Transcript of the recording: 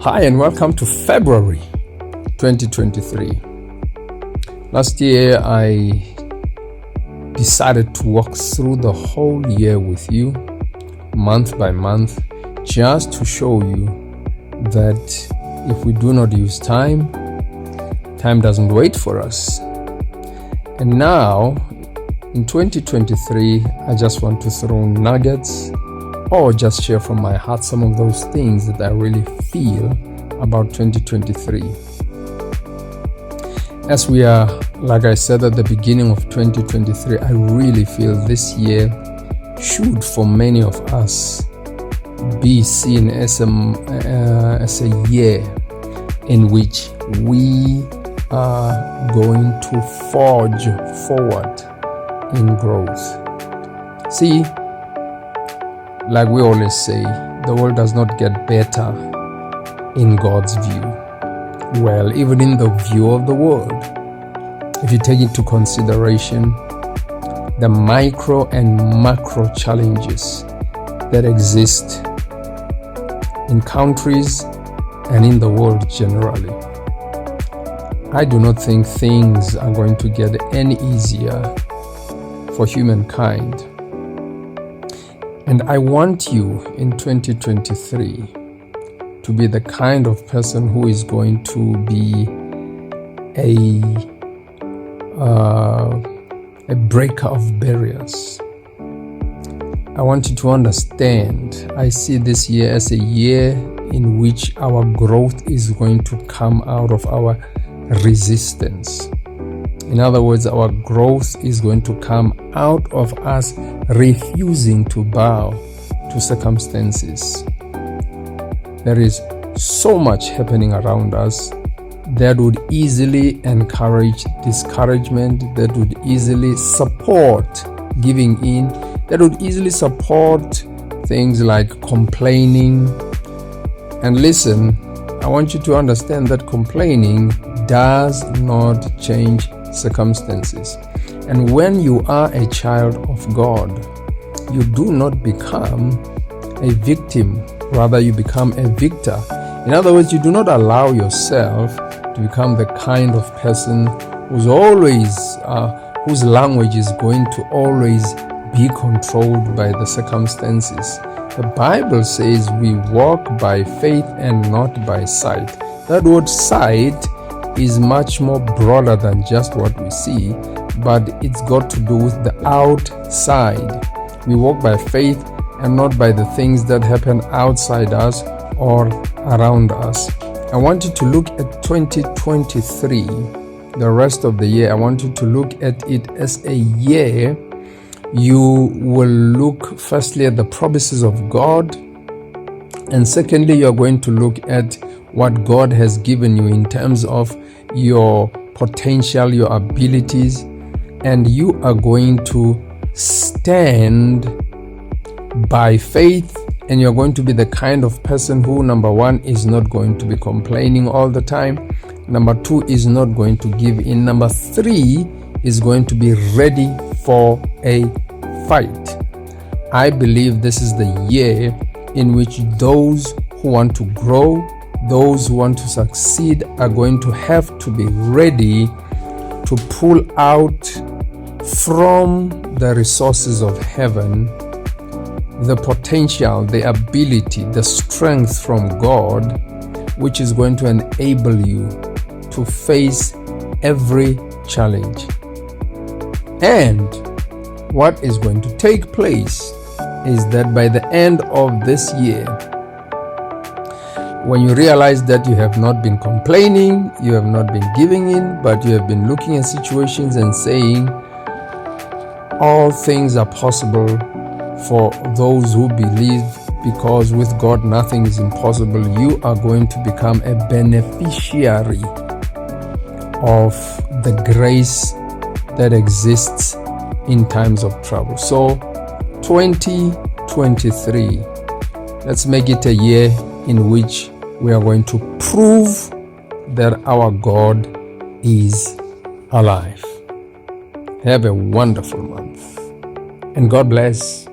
Hi and welcome to February 2023. Last year I decided to walk through the whole year with you, month by month, just to show you that if we do not use time doesn't wait for us. And now in 2023, I just want to throw nuggets or just share from my heart some of those things that I really feel about 2023. As we are, like I said at the beginning of 2023, I really feel this year should, for many of us, be seen as a year in which we are going to forge forward in growth. See, like we always say, the world does not get better in God's view. Well, even in the view of the world, if you take into consideration the micro and macro challenges that exist in countries and in the world generally, I do not think things are going to get any easier for humankind. And I want you in 2023 to be the kind of person who is going to be a breaker of barriers. I want you to understand, I see this year as a year in which our growth is going to come out of our resistance. In other words, our growth is going to come out of us refusing to bow to circumstances. There is so much happening around us that would easily encourage discouragement, that would easily support giving in, that would easily support things like complaining. And listen, I want you to understand that complaining does not change circumstances. And when you are a child of God, you do not become a victim, rather you become a victor. In other words, you do not allow yourself to become the kind of person who's always whose language is going to always be controlled by the circumstances. The Bible says we walk by faith and not by sight. That word sight is much more broader than just what we see, but it's got to do with the outside. We walk by faith and not by the things that happen outside us or around us. I want you to look at 2023, the rest of the year. I want you to look at it as a year. You will look firstly at the promises of God, and secondly, you're going to look at what God has given you in terms of your potential, your abilities, and you are going to stand by faith, and you're going to be the kind of person who, number one, is not going to be complaining all the time. Number two, is not going to give in. Number three, is going to be ready for a fight. I believe this is the year in which those who want to grow, those who want to succeed, are going to have to be ready to pull out from the resources of heaven the potential, the ability, the strength from God, which is going to enable you to face every challenge. And what is going to take place is that by the end of this year, when you realize that you have not been complaining, you have not been giving in, but you have been looking at situations and saying, all things are possible for those who believe, because with God nothing is impossible, you are going to become a beneficiary of the grace that exists in times of trouble. So 2023, let's make it a year in which we are going to prove that our God is alive. Have a wonderful month, and God bless.